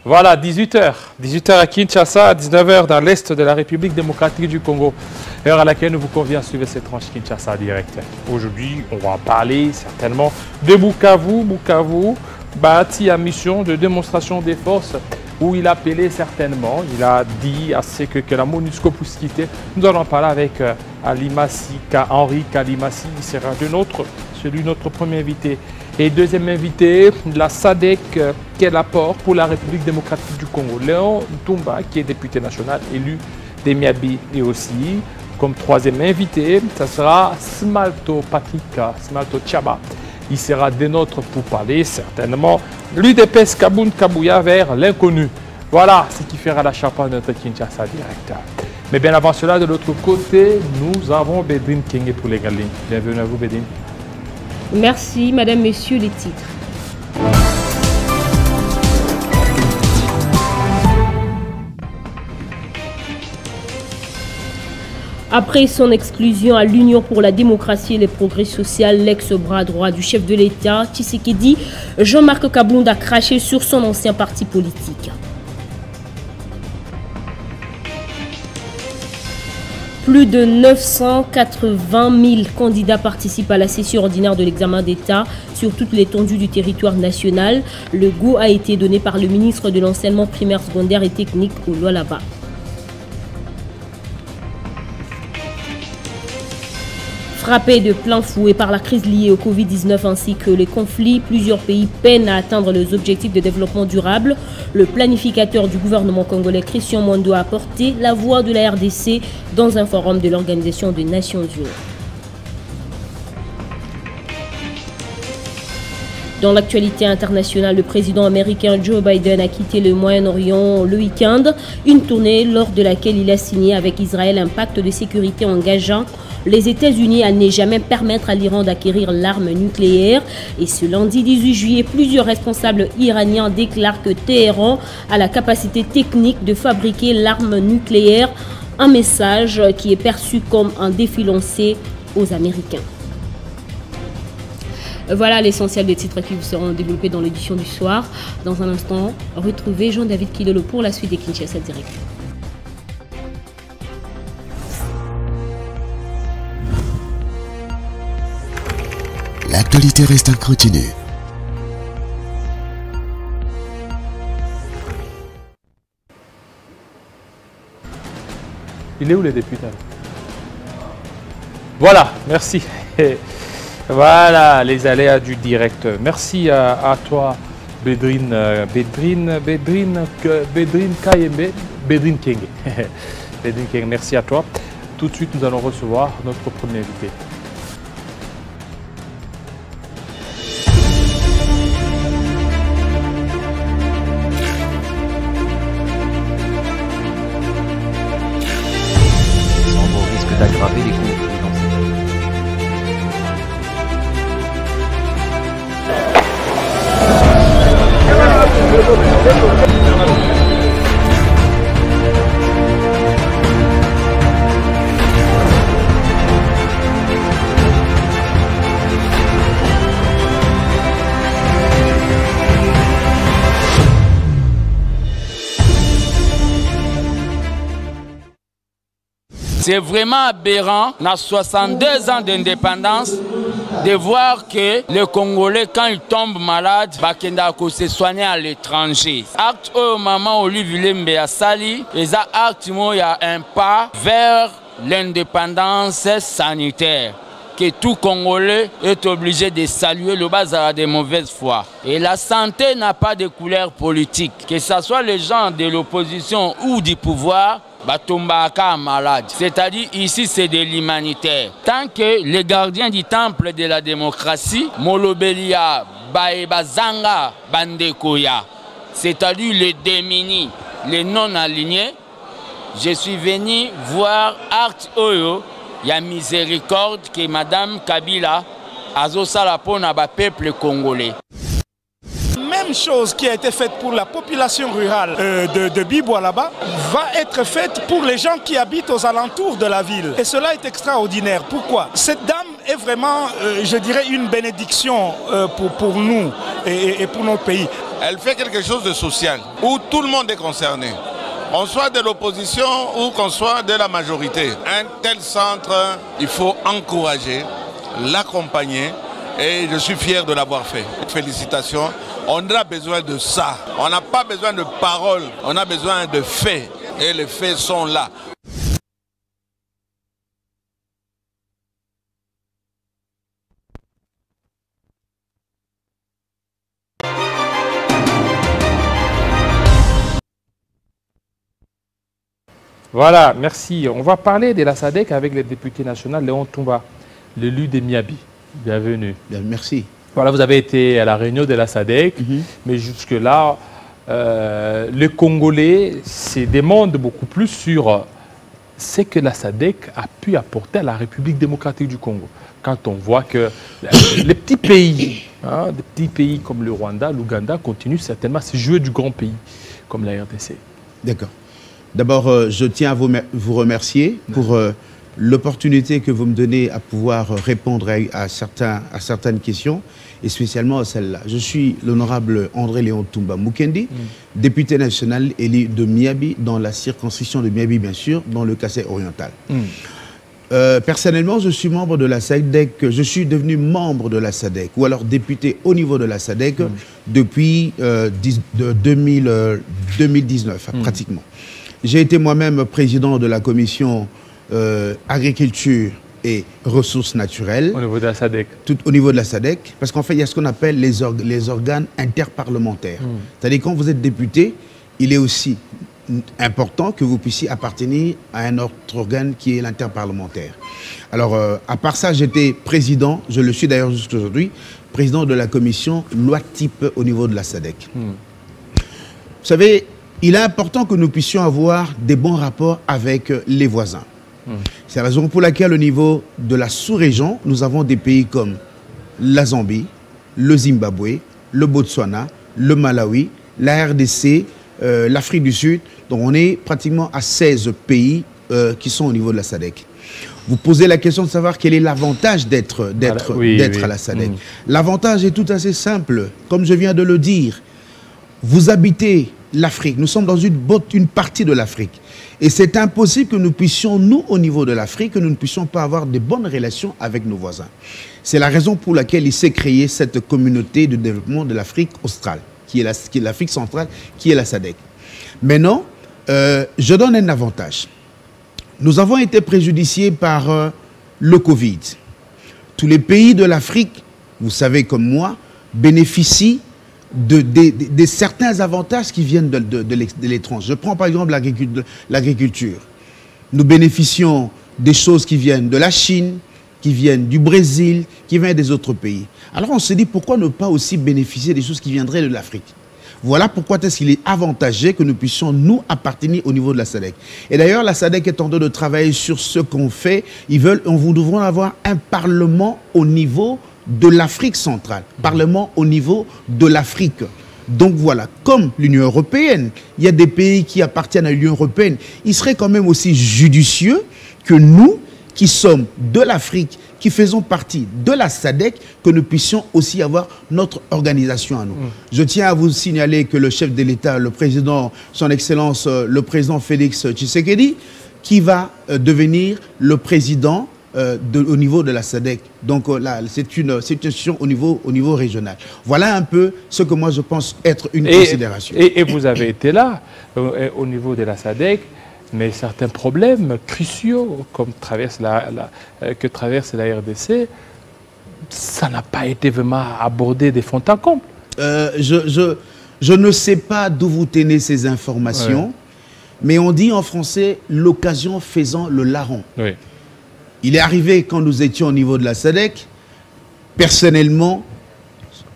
Voilà, 18h. 18h à Kinshasa, 19h dans l'est de la République démocratique du Congo. Heure à laquelle nous vous convions à suivre cette tranche Kinshasa direct. Aujourd'hui, on va parler certainement de Bukavu. Bukavu, bâti à mission de démonstration des forces, où il a appelé certainement, il a dit à ce que la MONUSCO puisse quitter. Nous allons parler avec Henri Kalimassi, il sera notre premier invité. Et deuxième invité, la SADC, quel apport pour la République démocratique du Congo. Léon Ntumba, qui est député national, élu des Miabi. Et aussi, comme troisième invité, ça sera Smalto Tchaba. Il sera des nôtres pour parler certainement l'UDPS Kaboun Kabouya vers l'inconnu. Voilà ce qui fera la chapeau de notre Kinshasa direct. Mais bien avant cela, de l'autre côté, nous avons Bédrine Kenge pour les Galines. Bienvenue à vous, Bédrine. Merci, madame, messieurs, les titres. Après son exclusion à l'Union pour la démocratie et le progrès social, l'ex-bras droit du chef de l'État, Tshisekedi, Jean-Marc Kabound a craché sur son ancien parti politique. Plus de 980 000 candidats participent à la session ordinaire de l'examen d'État sur toute l'étendue du territoire national. Le go a été donné par le ministre de l'Enseignement primaire, secondaire et technique au Lualaba. Frappés de plein fouet par la crise liée au Covid-19 ainsi que les conflits, plusieurs pays peinent à atteindre les objectifs de développement durable. Le planificateur du gouvernement congolais, Christian Mondo, a apporté la voix de la RDC dans un forum de l'Organisation des Nations Unies. Dans l'actualité internationale, le président américain Joe Biden a quitté le Moyen-Orient le week-end, une tournée lors de laquelle il a signé avec Israël un pacte de sécurité engageant les États-Unis à ne jamais permettre à l'Iran d'acquérir l'arme nucléaire. Et ce lundi 18 juillet, plusieurs responsables iraniens déclarent que Téhéran a la capacité technique de fabriquer l'arme nucléaire, un message qui est perçu comme un défi lancé aux Américains. Voilà l'essentiel des titres qui vous seront développés dans l'édition du soir. Dans un instant, retrouvez Jean-David Kilolo pour la suite des Kinshasa Direct. L'actualité reste à continuer. Il est où les députés? Voilà, merci. Voilà les aléas du direct. Merci à toi, Bédrine Kayembe, Bédrine Kenge. Bédrine Kenge, merci à toi. Tout de suite, nous allons recevoir notre premier invité. Sans au risque d'aggraver les conflits dans cette C'est vraiment aberrant, dans 62 ans d'indépendance, de voir que les Congolais, quand ils tombent malades, ils se soignent à l'étranger. Acte au moment où Vilembe a sali, et ça acte il y a un pas vers l'indépendance sanitaire que tout Congolais est obligé de saluer le bazar de mauvaise foi. Et la santé n'a pas de couleur politique. Que ce soit les gens de l'opposition ou du pouvoir, Batombaka malade. C'est-à-dire ici c'est de l'humanitaire. Tant que les gardiens du temple de la démocratie, Molobelia, Baebazanga, Bandekoya, c'est-à-dire les démunis, les non-alignés, je suis venu voir Art Oyo, il y a miséricorde que Madame Kabila azosala pona ba peuple congolais. Même chose qui a été faite pour la population rurale de Biboua là-bas va être faite pour les gens qui habitent aux alentours de la ville. Et cela est extraordinaire. Pourquoi? Cette dame est vraiment, je dirais, une bénédiction pour nous et pour notre pays. Elle fait quelque chose de social, où tout le monde est concerné. On soit de l'opposition ou qu'on soit de la majorité. Un tel centre, il faut encourager, l'accompagner. Et je suis fier de l'avoir fait. Félicitations. On a besoin de ça. On n'a pas besoin de paroles, on a besoin de faits. Et les faits sont là. Voilà, merci. On va parler de la SADC avec le député national Léon Toumba, l'élu de Miabi. Bienvenue. Bien, merci. Voilà, vous avez été à la réunion de la SADC, mais jusque-là, les Congolais se demandent beaucoup plus sur ce que la SADC a pu apporter à la République démocratique du Congo. Quand on voit que les petits pays, des petits pays comme le Rwanda, l'Ouganda, continuent certainement à se jouer du grand pays, comme la RDC. D'accord. D'abord, je tiens à vous remercier pour l'opportunité que vous me donnez à pouvoir répondre à certaines questions, et spécialement à celle-là. Je suis l'honorable André Léon Toumba Mukendi, député national élu de Miabi, dans la circonscription de Miabi, bien sûr, dans le Kassai oriental. Personnellement, je suis membre de la SADC, je suis devenu membre de la SADC, ou alors député au niveau de la SADC depuis 2019, pratiquement. J'ai été moi-même président de la commission agriculture et ressources naturelles. Au niveau de la SADC. Tout au niveau de la SADC, parce qu'en fait, il y a ce qu'on appelle les organes interparlementaires. C'est-à-dire, quand vous êtes député, il est aussi important que vous puissiez appartenir à un autre organe qui est l'interparlementaire. Alors, à part ça, j'étais président, je le suis d'ailleurs jusqu'à aujourd'hui, président de la commission loi type au niveau de la SADC. Vous savez, il est important que nous puissions avoir des bons rapports avec les voisins. C'est la raison pour laquelle au niveau de la sous-région, nous avons des pays comme la Zambie, le Zimbabwe, le Botswana, le Malawi, la RDC, l'Afrique du Sud. Donc on est pratiquement à 16 pays qui sont au niveau de la SADC. Vous posez la question de savoir quel est l'avantage d'être à la SADC. L'avantage est tout assez simple. Comme je viens de le dire, vous habitez l'Afrique. Nous sommes dans une partie de l'Afrique. Et c'est impossible que nous puissions, nous, au niveau de l'Afrique, que nous ne puissions pas avoir de bonnes relations avec nos voisins. C'est la raison pour laquelle il s'est créé cette communauté de développement de l'Afrique australe, qui est l'Afrique centrale, qui est la SADC. Maintenant, je donne un avantage. Nous avons été préjudiciés par le Covid. Tous les pays de l'Afrique, vous savez comme moi, bénéficient de certains avantages qui viennent de l'étranger. Je prends par exemple l'agriculture. Nous bénéficions des choses qui viennent de la Chine, qui viennent du Brésil, qui viennent des autres pays. Alors on se dit pourquoi ne pas aussi bénéficier des choses qui viendraient de l'Afrique. Voilà pourquoi est-ce qu'il est avantageux que nous puissions nous appartenir au niveau de la SADC. Et d'ailleurs la SADC est en train de travailler sur ce qu'on fait. Nous devrons avoir un parlement au niveau de l'Afrique centrale, parlement au niveau de l'Afrique. Donc voilà, comme l'Union européenne, il y a des pays qui appartiennent à l'Union européenne, il serait quand même aussi judicieux que nous, qui sommes de l'Afrique, qui faisons partie de la SADC, que nous puissions aussi avoir notre organisation à nous. Je tiens à vous signaler que le chef de l'État, le président, son Excellence, le président Félix Tshisekedi, qui va devenir le président au niveau de la SADC. Donc là, c'est une situation au niveau régional. Voilà un peu ce que moi je pense être une considération. Et vous avez été là, au niveau de la SADC, mais certains problèmes cruciaux comme que traverse la RDC, ça n'a pas été vraiment abordé de fond en comble. Je ne sais pas d'où vous tenez ces informations, mais on dit en français l'occasion faisant le larron. Il est arrivé quand nous étions au niveau de la SADC, personnellement,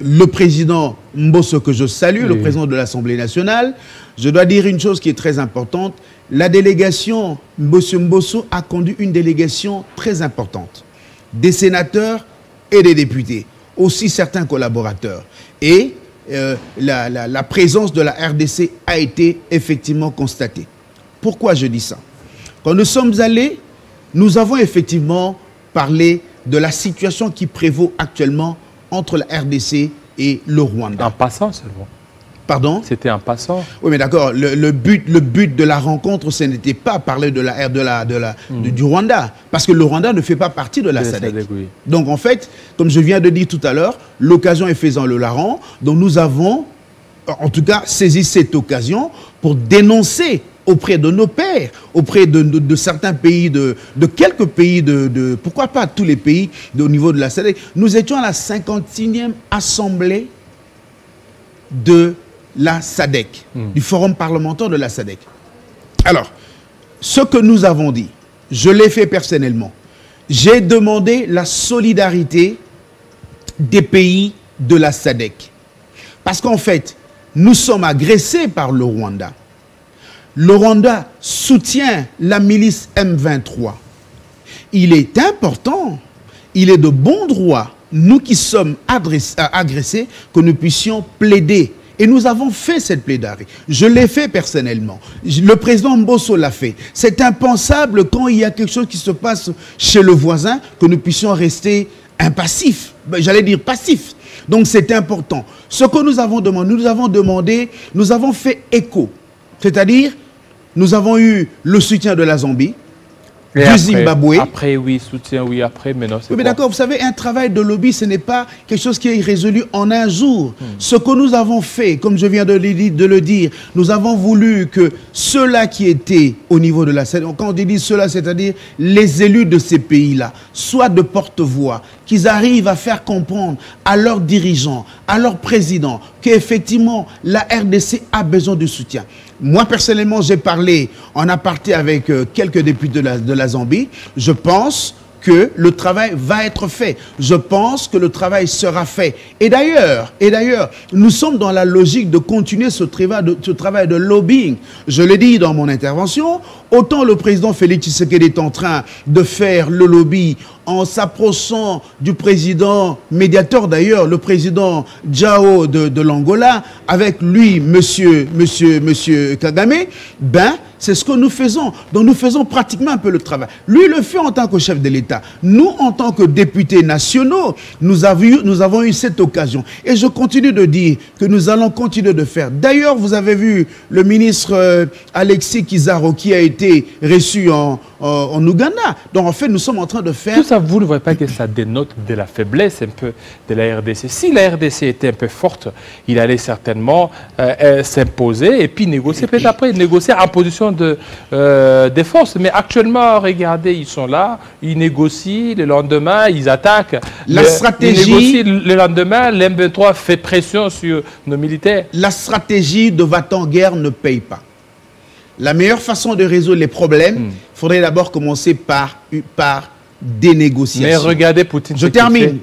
le président Mbosso, que je salue, le président de l'Assemblée nationale, je dois dire une chose qui est très importante. La délégation Mbosso a conduit une délégation très importante. Des sénateurs et des députés, aussi certains collaborateurs. Et la présence de la RDC a été effectivement constatée. Pourquoi je dis ça? Quand nous sommes allés, nous avons effectivement parlé de la situation qui prévaut actuellement entre la RDC et le Rwanda. En passant seulement. Pardon? C'était en passant. Oui, mais d'accord. Le but de la rencontre, ce n'était pas parler de du Rwanda. Parce que le Rwanda ne fait pas partie de la SADC. Oui. Donc, en fait, comme je viens de dire tout à l'heure, l'occasion est faisant le larron. Donc, nous avons, en tout cas, saisi cette occasion pour dénoncer auprès de nos pairs, auprès de certains pays, de quelques pays, pourquoi pas tous les pays au niveau de la SADC. Nous étions à la 56e assemblée de la SADC, du forum parlementaire de la SADC. Alors, ce que nous avons dit, je l'ai fait personnellement. J'ai demandé la solidarité des pays de la SADC. Parce qu'en fait, nous sommes agressés par le Rwanda. Le Rwanda soutient la milice M23. Il est important, il est de bon droit, nous qui sommes agressés, que nous puissions plaider. Et nous avons fait cette plaidoirie. Je l'ai fait personnellement. Le président Mbosso l'a fait. C'est impensable quand il y a quelque chose qui se passe chez le voisin que nous puissions rester impassifs. J'allais dire passifs. Donc c'est important. Ce que nous avons demandé, nous avons fait écho. C'est-à-dire, nous avons eu le soutien de la Zambie, du Zimbabwe. Après, oui, soutien, oui, après, mais non, c'est oui, mais d'accord, vous savez, un travail de lobby, ce n'est pas quelque chose qui est résolu en un jour. Ce que nous avons fait, comme je viens de le dire, nous avons voulu que ceux-là qui étaient au niveau de la scène, quand on dit ceux-là, c'est-à-dire les élus de ces pays-là, soient de porte-voix, qu'ils arrivent à faire comprendre à leurs dirigeants, à leurs présidents, qu'effectivement, la RDC a besoin de soutien. Moi, personnellement, j'ai parlé en aparté avec quelques députés de la Zambie. Je pense que le travail va être fait. Je pense que le travail sera fait. Et d'ailleurs, nous sommes dans la logique de continuer ce travail de lobbying. Je l'ai dit dans mon intervention, autant le président Félix Tshisekedi est en train de faire le lobby en s'approchant du président médiateur d'ailleurs, le président Jao de l'Angola, avec lui, monsieur Kagame, c'est ce que nous faisons. Donc nous faisons pratiquement un peu le travail. Lui le fait en tant que chef de l'État. Nous, en tant que députés nationaux, nous avons eu cette occasion. Et je continue de dire que nous allons continuer de faire. D'ailleurs, vous avez vu le ministre Alexis Kizaro qui a été reçu en Ouganda. Donc en fait, nous sommes en train de faire... Tout ça, vous ne voyez pas que ça dénote de la faiblesse un peu de la RDC. Si la RDC était un peu forte, il allait certainement s'imposer et puis négocier. Peut-être après, négocier en position de défense. Mais actuellement, regardez, ils sont là, ils négocient, le lendemain, ils attaquent. La stratégie... Ils négocient, le lendemain, l'M23 fait pression sur nos militaires. La stratégie de va-t-en-guerre ne paye pas. La meilleure façon de résoudre les problèmes, il faudrait d'abord commencer par des négociations. Mais regardez Poutine. Je termine.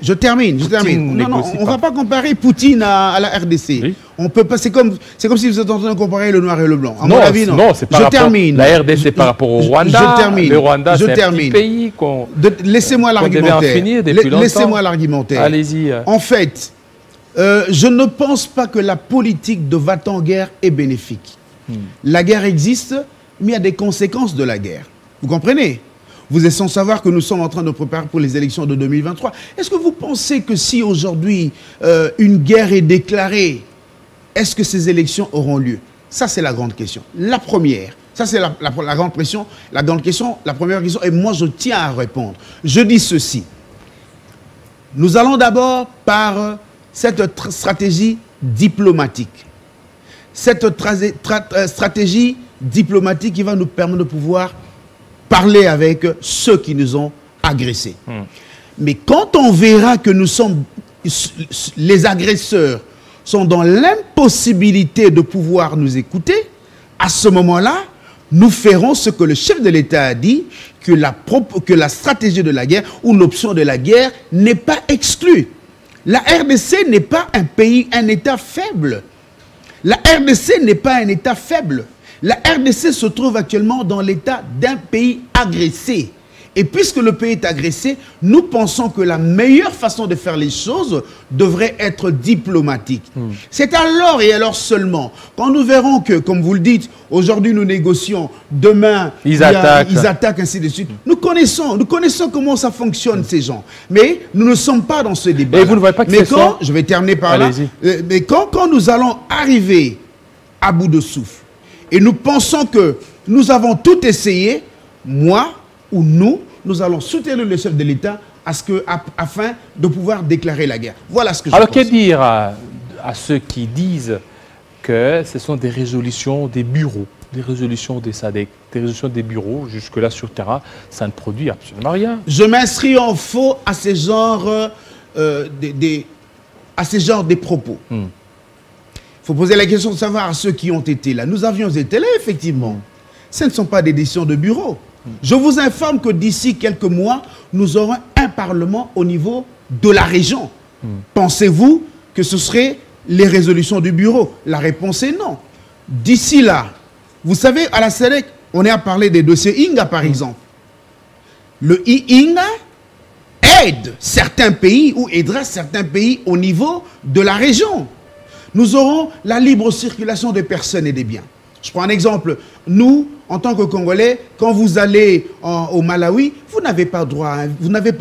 Non, on ne va pas comparer Poutine à la RDC. Oui. On peut pas. C'est comme si vous êtes en train de comparer le noir et le blanc. À mon avis, non. Non, c'est par rapport. La RDC par rapport au Rwanda. Je termine. Le Rwanda, c'est un petit pays qu'on. Laissez-moi l'argumentaire. Laissez-moi l'argumentaire. Allez-y. En fait, je ne pense pas que la politique de va-t-en-guerre est bénéfique. La guerre existe, mais il y a des conséquences de la guerre. Vous comprenez? Vous êtes sans savoir que nous sommes en train de préparer pour les élections de 2023. Est-ce que vous pensez que si aujourd'hui une guerre est déclarée, est-ce que ces élections auront lieu? Ça, c'est la grande question. La première, ça c'est la grande question. La première question, et moi je tiens à répondre. Je dis ceci. Nous allons d'abord par cette stratégie diplomatique. Cette stratégie diplomatique qui va nous permettre de pouvoir parler avec ceux qui nous ont agressés. Mais quand on verra que les agresseurs sont dans l'impossibilité de pouvoir nous écouter, à ce moment-là, nous ferons ce que le chef de l'État a dit, que la stratégie de la guerre ou l'option de la guerre n'est pas exclue. La RDC n'est pas un État faible. La RDC n'est pas un État faible. La RDC se trouve actuellement dans l'état d'un pays agressé. Et puisque le pays est agressé, nous pensons que la meilleure façon de faire les choses devrait être diplomatique. C'est alors et alors seulement, quand nous verrons que, comme vous le dites, aujourd'hui nous négocions, demain ils attaquent, ainsi de suite. Nous connaissons comment ça fonctionne, ces gens. Mais nous ne sommes pas dans ce débat. Et vous ne voyez pas que mais quand, je vais terminer par là, mais quand nous allons arriver à bout de souffle, et nous pensons que nous avons tout essayé, moi ou nous allons soutenir le chef de l'État afin de pouvoir déclarer la guerre. Voilà ce que je pense. Alors, que dire à ceux qui disent que ce sont des résolutions des bureaux, des résolutions des SADC, des résolutions des bureaux, jusque-là sur terrain, ça ne produit absolument rien. Je m'inscris en faux à ces genres, des propos. Il faut poser la question de savoir à ceux qui ont été là. Nous avions été là, effectivement. Ce ne sont pas des décisions de bureau. Je vous informe que d'ici quelques mois, nous aurons un parlement au niveau de la région. Pensez-vous que ce seraient les résolutions du bureau? La réponse est non. D'ici là, vous savez, à la SADC, on est à parler des dossiers Inga, par exemple. Le Inga aide certains pays ou aidera certains pays au niveau de la région. Nous aurons la libre circulation des personnes et des biens. Je prends un exemple. Nous, en tant que Congolais, quand vous allez au Malawi, vous n'avez pas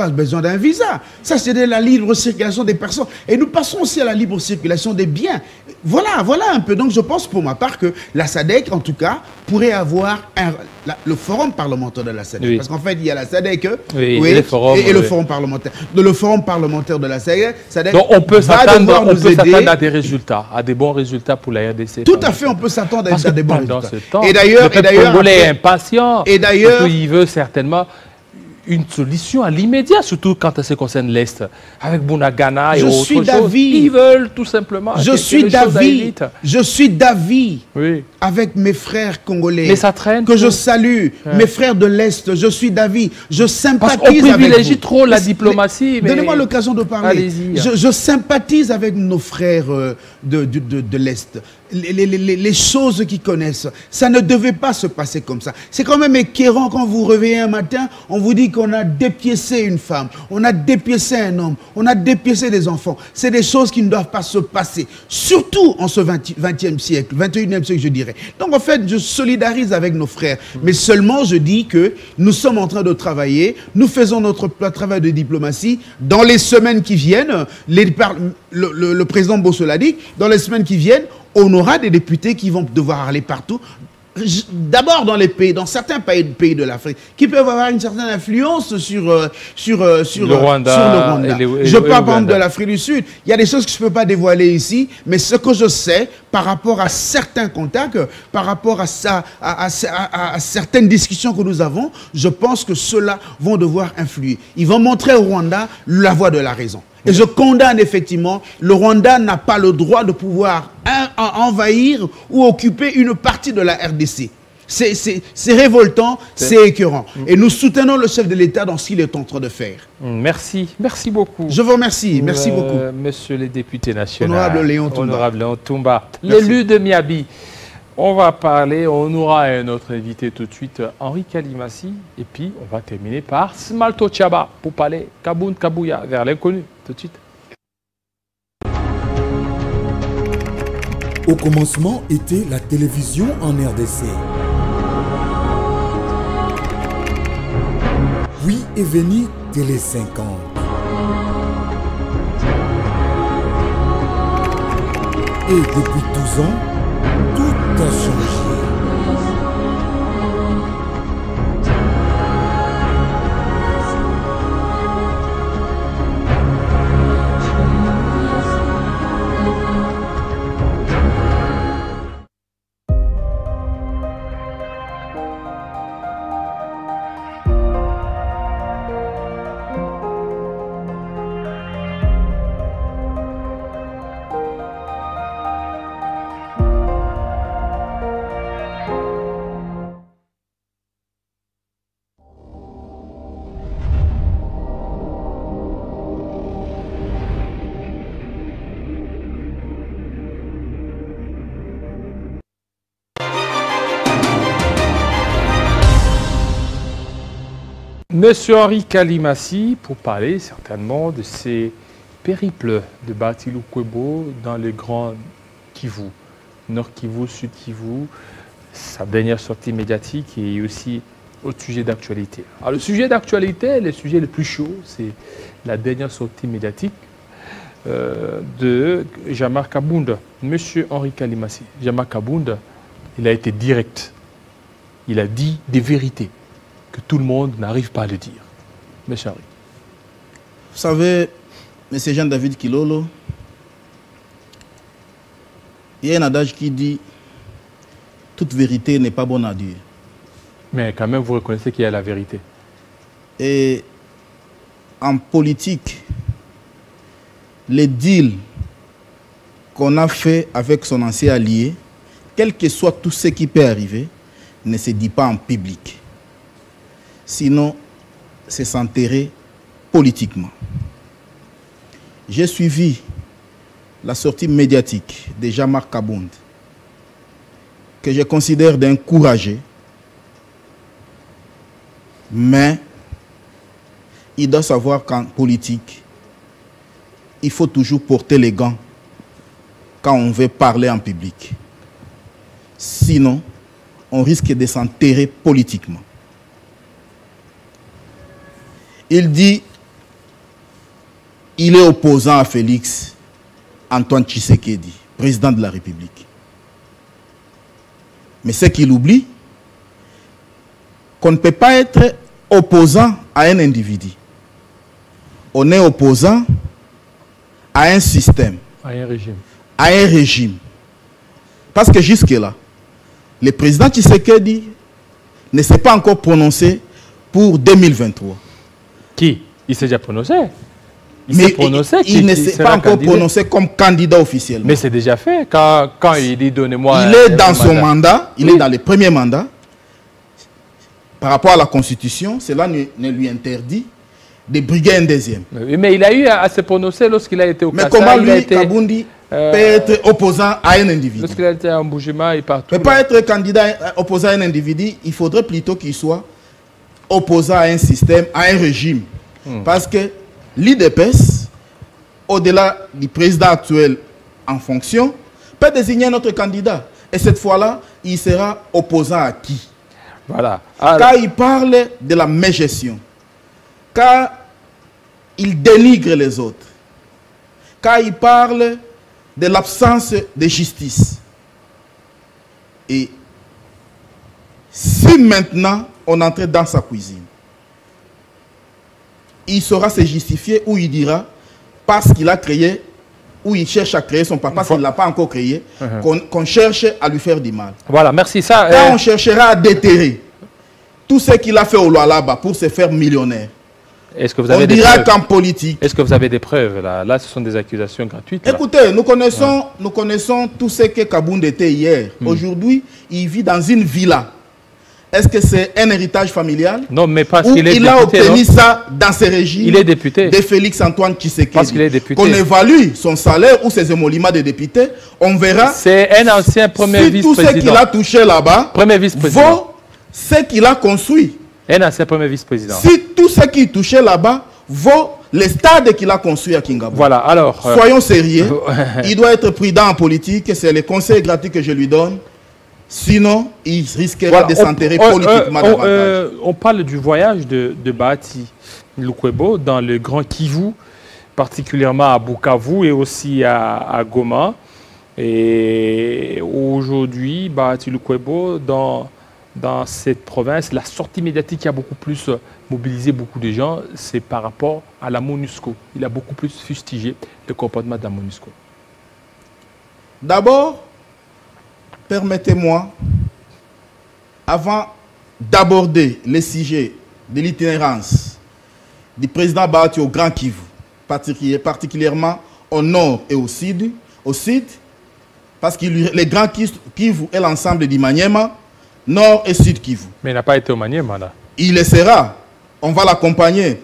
besoin d'un visa. Ça, c'est de la libre circulation des personnes. Et nous passons aussi à la libre circulation des biens. Voilà un peu. Donc, je pense pour ma part que la SADC, en tout cas, pourrait avoir le forum parlementaire de la SADC. Oui. Parce qu'en fait, il y a la SADC et le forum parlementaire. Le forum parlementaire de la SADC. Donc, on peut s'attendre à des résultats, à des bons résultats pour la RDC. Tout à fait, on peut s'attendre à des bons résultats. Et d'ailleurs, le Congolais est impatient. Et d'ailleurs, il veut certainement une solution à l'immédiat, surtout quand ça concerne l'Est, avec Bunagana et autres choses. Ils veulent tout simplement. Je suis d'avis avec mes frères congolais. Mais ça traîne. Que je salue. Mes frères de l'Est, je suis d'avis. Je sympathise avec vous. On privilégie trop la diplomatie. Donnez-moi l'occasion de parler. Je sympathise avec nos frères de l'Est. Les choses qu'ils connaissent, ça ne devait pas se passer comme ça. C'est quand même écœurant quand vous réveillez un matin, on vous dit qu'on a dépiécé une femme, on a dépiécé un homme, on a dépiécé des enfants. C'est des choses qui ne doivent pas se passer, surtout en ce 20e siècle, 21e siècle je dirais. Donc en fait, je solidarise avec nos frères, mais seulement je dis que nous sommes en train de travailler, nous faisons notre travail de diplomatie. Dans les semaines qui viennent, le président Bosso l'a dit, dans les semaines qui viennent, on aura des députés qui vont devoir aller partout. D'abord dans certains pays de l'Afrique, qui peuvent avoir une certaine influence sur le Rwanda. Je parle par exemple de l'Afrique du Sud. Il y a des choses que je ne peux pas dévoiler ici, mais ce que je sais par rapport à certains contacts, par rapport à certaines discussions que nous avons, je pense que ceux-là vont devoir influer. Ils vont montrer au Rwanda la voie de la raison. Et je condamne effectivement, le Rwanda n'a pas le droit de pouvoir envahir ou occuper une partie de la RDC. C'est révoltant, c'est écœurant. Et nous soutenons le chef de l'État dans ce qu'il est en train de faire. Merci beaucoup. Je vous remercie, merci beaucoup. Monsieur le député national. Honorable Léon Toumba. L'élu de Miabi. On va parler, on aura un autre invité tout de suite, Henri Kalimassi. Et puis, on va terminer par Smalto Tchaba pour parler Kaboun Kabouya vers l'inconnu. Tout de suite. Au commencement était la télévision en RDC. Puis est venu Télé 50. Et depuis 12 ans, tout a changé. Monsieur Henri Kalimassi, pour parler certainement de ces périples de Bahati Lukwebo dans le Grand Kivu, Nord Kivu, Sud Kivu, sa dernière sortie médiatique et aussi au sujet d'actualité. Alors le sujet d'actualité, le sujet le plus chaud, c'est la dernière sortie médiatique de Jean-Marc Kabounda. Monsieur Henri Kalimassi, Jean-Marc Kabounda, il a été direct. Il a dit des vérités que tout le monde n'arrive pas à le dire. Monsieur Henri. Vous savez, M. Jean-David Kilolo, il y a un adage qui dit « toute vérité n'est pas bonne à dire ». Mais quand même, vous reconnaissez qu'il y a la vérité. Et en politique, les deals qu'on a fait avec son ancien allié, quel que soit tout ce qui peut arriver, ne se dit pas en public. Sinon, c'est s'enterrer politiquement. J'ai suivi la sortie médiatique de Jean-Marc Kabounda, que je considère d'un courageux, mais il doit savoir qu'en politique, il faut toujours porter les gants quand on veut parler en public. Sinon, on risque de s'enterrer politiquement. Il dit, il est opposant à Félix Antoine Tshisekedi, président de la République. Mais ce qu'il oublie, qu'on ne peut pas être opposant à un individu. On est opposant à un système, à un régime. À un régime. Parce que jusque-là, le président Tshisekedi ne s'est pas encore prononcé pour 2023. Qui? Il s'est déjà prononcé. Il ne s'est pas encore prononcé comme candidat officiellement. Mais c'est déjà fait. Quand il dit donnez-moi. Il est dans son mandat, il est dans le premier mandat. Par rapport à la Constitution, cela ne lui interdit de briguer un deuxième. Mais il a eu à se prononcer lorsqu'il a été au Kassai. Mais comment lui, Kaboundi, peut être opposant à un individu? Lorsqu'il a été en Boujima et partout. Mais pas être candidat opposant à un individu, il faudrait plutôt qu'il soit opposant à un système, à un régime. Parce que l'IDPS, au-delà du président actuel en fonction, peut désigner un autre candidat. Et cette fois-là, il sera opposant à qui? Voilà. Car il parle de la mégestion, car il dénigre les autres, car il parle de l'absence de justice. Et si maintenant on entre dans sa cuisine, il saura se justifier ou il dira parce qu'il a créé ou il cherche à créer son papa, parce qu'il ne l'a pas encore créé, qu'on cherche à lui faire du mal. Voilà, merci. Ça, quand on cherchera à déterrer tout ce qu'il a fait au Lualaba pour se faire millionnaire, est-ce que vous avez on dira qu'en politique... Est-ce que vous avez des preuves là? Là, ce sont des accusations gratuites. Là. Écoutez, nous connaissons tout ce que Kabounda était hier. Aujourd'hui, il vit dans une villa. Est-ce que c'est un héritage familial? Non, mais parce qu'il est député. Il a obtenu ça dans ses régimes. Il est député. De Félix Antoine Tshisekedi. Parce qu'il est député. Qu'on évalue son salaire ou ses émoluments de député, on verra. C'est un ancien premier vice-président. Si tout ce qu'il a touché là-bas vaut ce qu'il a construit. Un ancien premier vice-président. Si tout ce qui touchait là-bas vaut les stades qu'il a construits à Kingabou. Voilà, alors... Soyons sérieux. Il doit être prudent en politique. C'est les conseils gratuits que je lui donne. Sinon, il risquera de s'enterrer politiquement davantage. On parle du voyage de Bahati Lukwebo dans le Grand Kivu, particulièrement à Bukavu et aussi à Goma. Et aujourd'hui, Bahati Lukwebo, dans cette province, la sortie médiatique qui a beaucoup plus mobilisé beaucoup de gens, c'est par rapport à la MONUSCO. Il a beaucoup plus fustigé le comportement de la MONUSCO. D'abord, permettez-moi, avant d'aborder le sujet de l'itinérance du président Bahati au Grand Kivu, particulièrement au nord et au sud, parce que le Grand Kivu est l'ensemble du Maniema, nord et sud Kivu. Mais il n'a pas été au Maniema là. Il le sera, on va l'accompagner.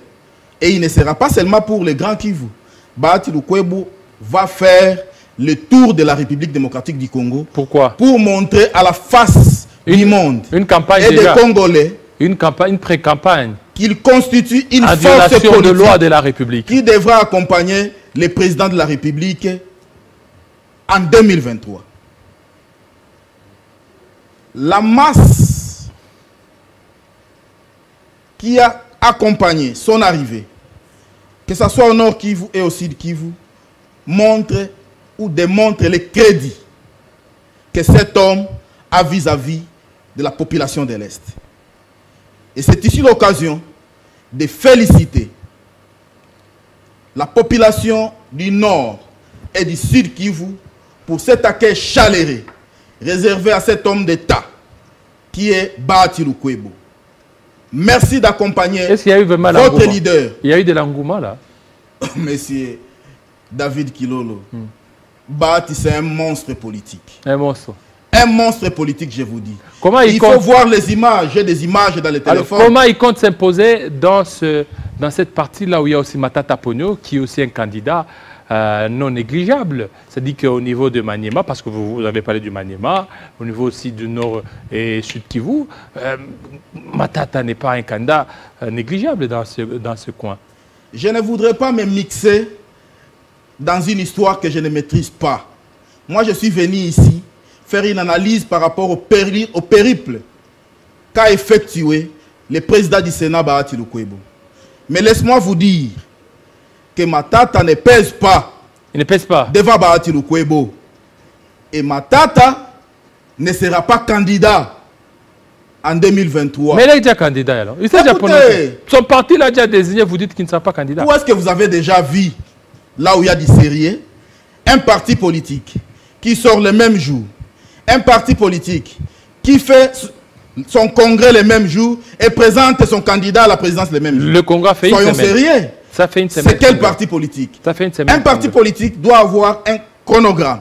Et il ne sera pas seulement pour le Grand Kivu. Bahati Lukwebo va faire le tour de la République démocratique du Congo. Pourquoi? Pour montrer à la face du monde une campagne et déjà. des Congolais une pré-campagne qu'il constitue une force violation politique de loi de la République qui devra accompagner le président de la République en 2023. La masse qui a accompagné son arrivée, que ce soit au Nord Kivu et au Sud Kivu, montre ou démontre les crédits que cet homme a vis-à-vis de la population de l'Est. Et c'est ici l'occasion de féliciter la population du Nord et du Sud Kivu pour cet accueil chaleureux réservé à cet homme d'État qui est Bahati Lukwebo. Merci d'accompagner votre leader. Il y a eu de l'engouement là. Monsieur David Kilolo. Bahati, c'est un monstre politique. Un monstre. Un monstre politique, je vous dis. Il faut voir les images. J'ai des images dans les téléphones. Alors, comment il compte s'imposer dans cette partie-là où il y a aussi Matata Ponyo, qui est aussi un candidat non négligeable. C'est-à-dire qu'au niveau de Maniema, parce que vous avez parlé du Maniema, au niveau aussi du Nord et Sud Kivu, Matata n'est pas un candidat négligeable dans ce coin. Je ne voudrais pas me mixer dans une histoire que je ne maîtrise pas. Moi, je suis venu ici faire une analyse par rapport au périple qu'a effectué le président du Sénat, Bahati Lukwebo. Mais laisse-moi vous dire que Matata ne pèse pas. Il ne pèse pas devant Bahati Lukwebo. Et Matata ne sera pas candidat en 2023. Mais il est déjà candidat alors. Il s'est déjà prononcé. Son parti l'a déjà désigné, vous dites qu'il ne sera pas candidat. Où est-ce que vous avez déjà vu, là où il y a du sérieux, un parti politique qui sort le même jour, un parti politique qui fait son congrès le même jour et présente son candidat à la présidence le même jour? Le congrès fait une semaine. Soyons sérieux. Ça fait une semaine. C'est quel parti politique? Ça fait une semaine. Un parti politique doit avoir un chronogramme.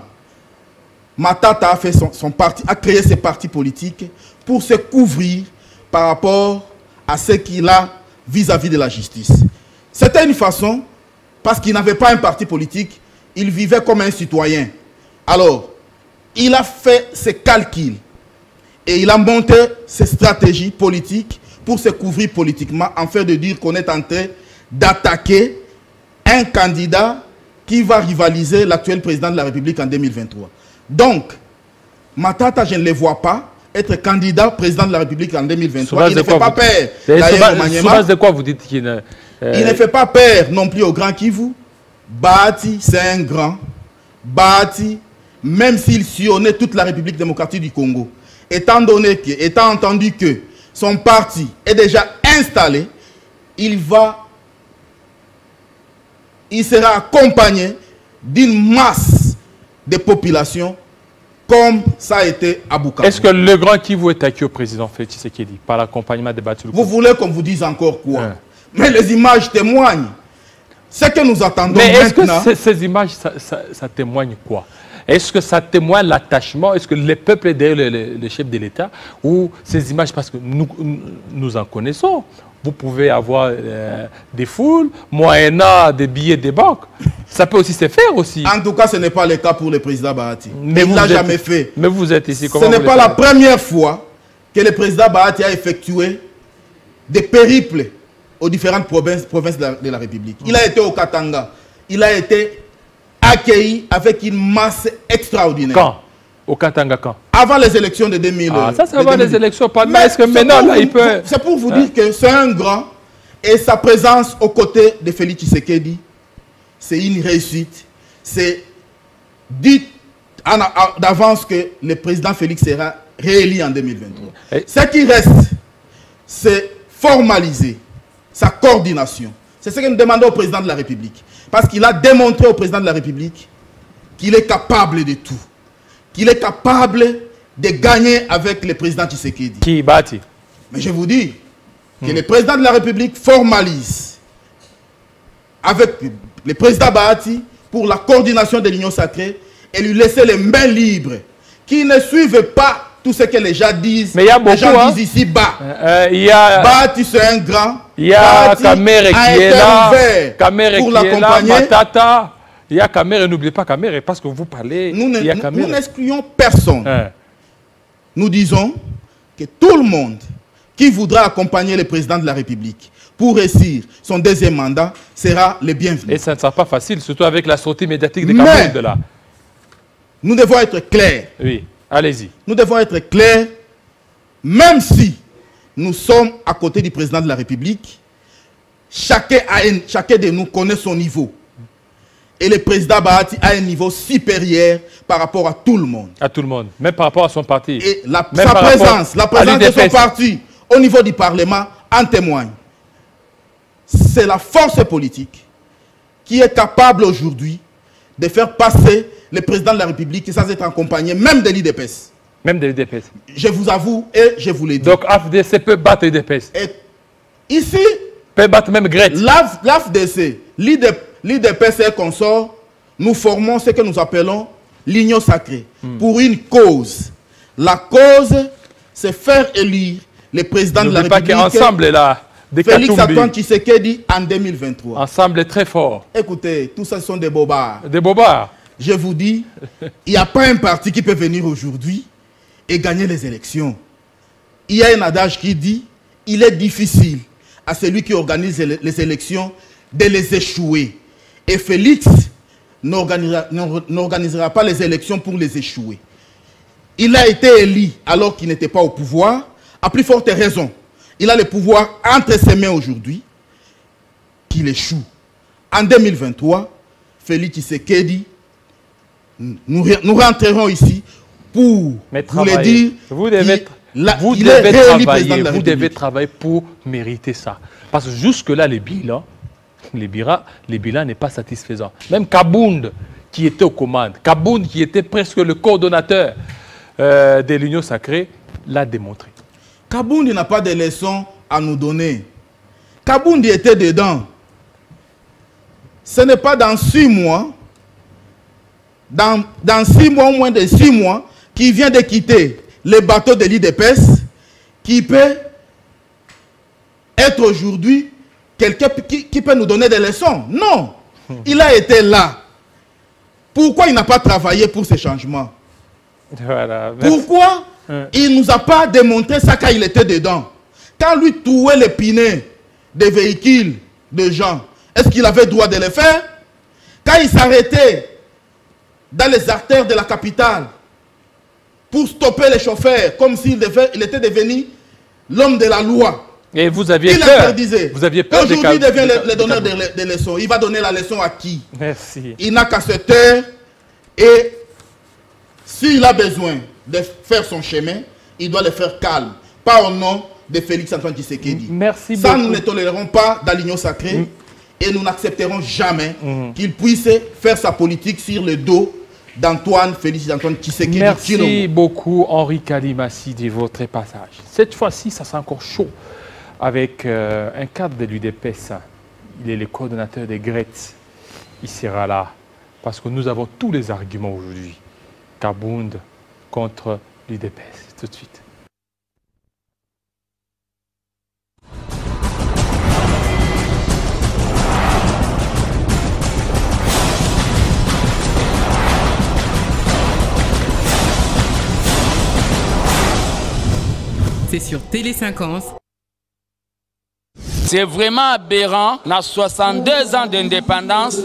Matata a fait son parti, a créé ses partis politiques pour se couvrir par rapport à ce qu'il a vis-à-vis de la justice. C'était une façon, parce qu'il n'avait pas un parti politique, il vivait comme un citoyen. Alors, il a fait ses calculs et il a monté ses stratégies politiques pour se couvrir politiquement, en fait de dire qu'on est en train d'attaquer un candidat qui va rivaliser l'actuel président de la République en 2023. Donc, Matata, je ne le vois pas être candidat président de la République en 2023. Il ne fait pas peur. Sur de quoi vous dites qu'il ne... Il ne fait pas peur non plus au Grand Kivu. Bahati, c'est un grand. Bahati, même s'il sillonnait toute la République démocratique du Congo, étant entendu que son parti est déjà installé, il sera accompagné d'une masse de population comme ça a été à Bukavu. Est-ce que le Grand Kivu est acquis au président Félix Tshisekedi par l'accompagnement des Bahati Lukwebo? Vous voulez qu'on vous dise encore quoi? Mais les images témoignent. Ce que nous attendons maintenant... Mais est-ce que ces images, ça témoigne quoi? Est-ce que ça témoigne l'attachement? Est-ce que le peuple est derrière le chef de l'État? Ou ces images, parce que nous en connaissons, vous pouvez avoir des foules, moyennant des billets des banques. Ça peut aussi se faire aussi. En tout cas, ce n'est pas le cas pour le président Bahati. Mais il ne l'a jamais fait. Mais vous êtes ici. Ce n'est pas la première fois que le président Bahati a effectué des périples aux différentes provinces de la République. Il a été au Katanga. Il a été accueilli avec une masse extraordinaire. Quand? Au Katanga quand? Avant les élections de 2000. Ah, ça c'est avant les élections. Mais est-ce que maintenant, là, il peut... C'est pour vous dire que c'est un grand et sa présence aux côtés de Félix Tshisekedi, c'est une réussite. C'est dit d'avance que le président Félix sera réélu en 2023. Ce qui reste, c'est formaliser sa coordination. C'est ce que nous demandons au président de la République. Parce qu'il a démontré au président de la République qu'il est capable de tout. Qu'il est capable de gagner avec le président Tshisekedi. Qui Bahati? Mais je vous dis que le président de la République formalise avec le président Bahati pour la coordination de l'Union sacrée et lui laisser les mains libres, qui ne suivent pas tout ce que les gens disent. Mais il y a beaucoup, les gens disent ici bas. Bahati c'est un grand. Il y a Kamere qui est là. Kamere pour qui est là. Matata. Il y a Kamere, n'oubliez pas Kamere, parce que vous parlez. Nous n'excluons personne. Nous disons que tout le monde qui voudra accompagner le président de la République pour réussir son deuxième mandat sera le bienvenu. Et ça ne sera pas facile, surtout avec la sortie médiatique de Kabound là. Nous devons être clairs. Oui, allez-y. Nous devons être clairs, même si nous sommes à côté du président de la République, chacun de nous connaît son niveau. Et le président Bahati a un niveau supérieur par rapport à tout le monde. À tout le monde, même par rapport à son parti. Et la présence de son parti au niveau du Parlement en témoigne. C'est la force politique qui est capable aujourd'hui de faire passer le président de la République sans être accompagné même de l'IDPS. Même de l'IDPS. Je vous avoue et je vous l'ai dit. Donc AFDC peut battre l'IDPS. Ici, peut battre même Gret. L'AFDC, l'IDPS et consorts, nous formons ce que nous appelons l'union sacrée pour une cause. La cause, c'est faire élire le président de la République. Pas qu'ensemble là. Félix Antoine Tshisekedi en 2023. Ensemble très fort. Écoutez, tout ça sont des bobards. Des bobards. Je vous dis, il n'y a pas un parti qui peut venir aujourd'hui et gagner les élections. Il y a un adage qui dit, il est difficile à celui qui organise les élections de les échouer. Et Félix n'organisera pas les élections pour les échouer. Il a été élu alors qu'il n'était pas au pouvoir, à plus forte raison. Il a le pouvoir entre ses mains aujourd'hui, qu'il échoue. En 2023, Félix Tshisekedi, nous rentrerons ici pour vous le dire. Vous devez travailler pour mériter ça. Parce que jusque-là, les bilans n'est pas satisfaisant. Même Kabound, qui était aux commandes, Kabound, qui était presque le coordonnateur de l'Union sacrée, l'a démontré. Kabound n'a pas de leçons à nous donner. Kabound était dedans. Ce n'est pas dans 6 mois, dans 6 mois, moins de 6 mois, qu'il vient de quitter le bateau de l'IDPS, qui peut être aujourd'hui quelqu'un qui peut nous donner des leçons. Non. Il a été là. Pourquoi il n'a pas travaillé pour ces changements? Voilà, pourquoi il ne nous a pas démontré ça quand il était dedans? Quand lui touait les pinets des véhicules de gens, est-ce qu'il avait droit de le faire? Quand il s'arrêtait dans les artères de la capitale pour stopper les chauffeurs, comme s'il était devenu l'homme de la loi. Et vous aviez peur. Interdisait. Vous aviez peur. Aujourd'hui, il devient le donneur de leçons. Il va donner la leçon à qui? Merci. Il n'a qu'à se taire et s'il a besoin de faire son chemin, il doit le faire calme. Pas au nom de Félix Antoine Tshisekedi. Merci ça, beaucoup. nous ne tolérerons pas dans l'Union sacrée et nous n'accepterons jamais qu'il puisse faire sa politique sur le dos d'Antoine Félix Antoine Tshisekedi. Merci beaucoup Henri Kalimassi de votre passage. Cette fois-ci, ça sera encore chaud avec un cadre de l'UDPS. Il est le coordonnateur des Gret. Il sera là parce que nous avons tous les arguments aujourd'hui. Kabound contre l'UDPS. Tout de suite. C'est sur Télé 50. C'est vraiment aberrant, dans 62 ans d'indépendance,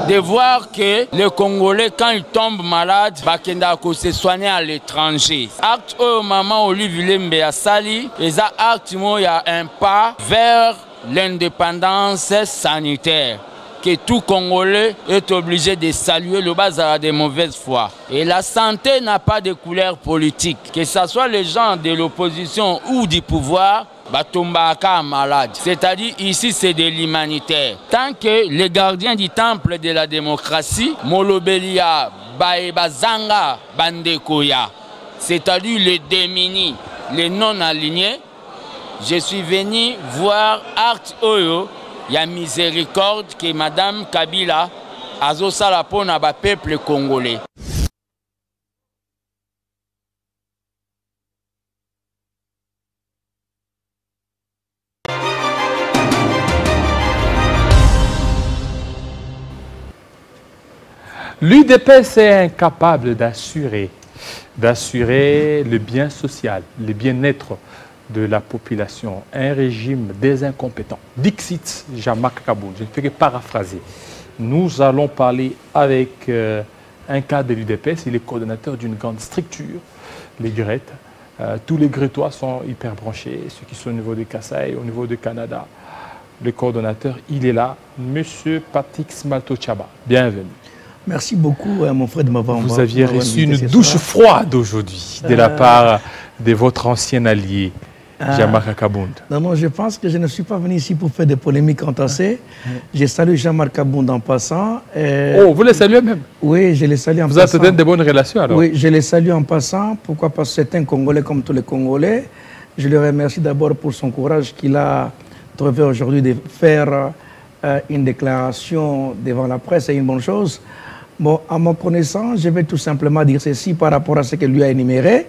de voir que les Congolais, quand ils tombent malades, ils se soignent à l'étranger. Acte au moment où Olivier Sali, et ça acte, il y a un pas vers l'indépendance sanitaire. Que tout Congolais est obligé de saluer le bazar de mauvaise foi. Et la santé n'a pas de couleur politique. Que ce soit les gens de l'opposition ou du pouvoir, Batombaka malade. C'est-à-dire ici c'est de l'humanitaire. Tant que les gardiens du temple de la démocratie, Molobelia, Baebazanga, Bandekoya, c'est-à-dire les démunis, les non-alignés, je suis venu voir Art Oyo. Il y a miséricorde que Madame Kabila a la pour le peuple congolais. L'UDPS est incapable d'assurer le bien social, le bien-être de la population, un régime des incompétents. Dixit Jean-Marc Kabound, je ne fais que paraphraser. Nous allons parler avec un cadre de l'UDPS, il est coordonnateur d'une grande structure, les Grettes. Tous les Grettois sont hyper branchés, ceux qui sont au niveau de Kasaï, au niveau du Canada. Le coordonnateur, il est là, Monsieur Patrick Smalto-Tchaba. Bienvenue. Merci beaucoup, mon frère, de m'avoir Vous aviez reçu une douche froide aujourd'hui de la part de votre ancien allié, Jean-Marc Kabound. Non, je pense que je ne suis pas venu ici pour faire des polémiques entassées. Je salue Jean-Marc Kabound en passant. Oh, vous le saluez même? Oui, je le salue en passant. Vous avez peut-être de bonnes relations alors? Oui, je le salue en passant. Pourquoi? Parce que c'est un Congolais comme tous les Congolais. Je le remercie d'abord pour son courage qu'il a trouvé aujourd'hui de faire une déclaration devant la presse. C'est une bonne chose. Bon, à ma connaissance, je vais tout simplement dire ceci par rapport à ce que lui a énuméré.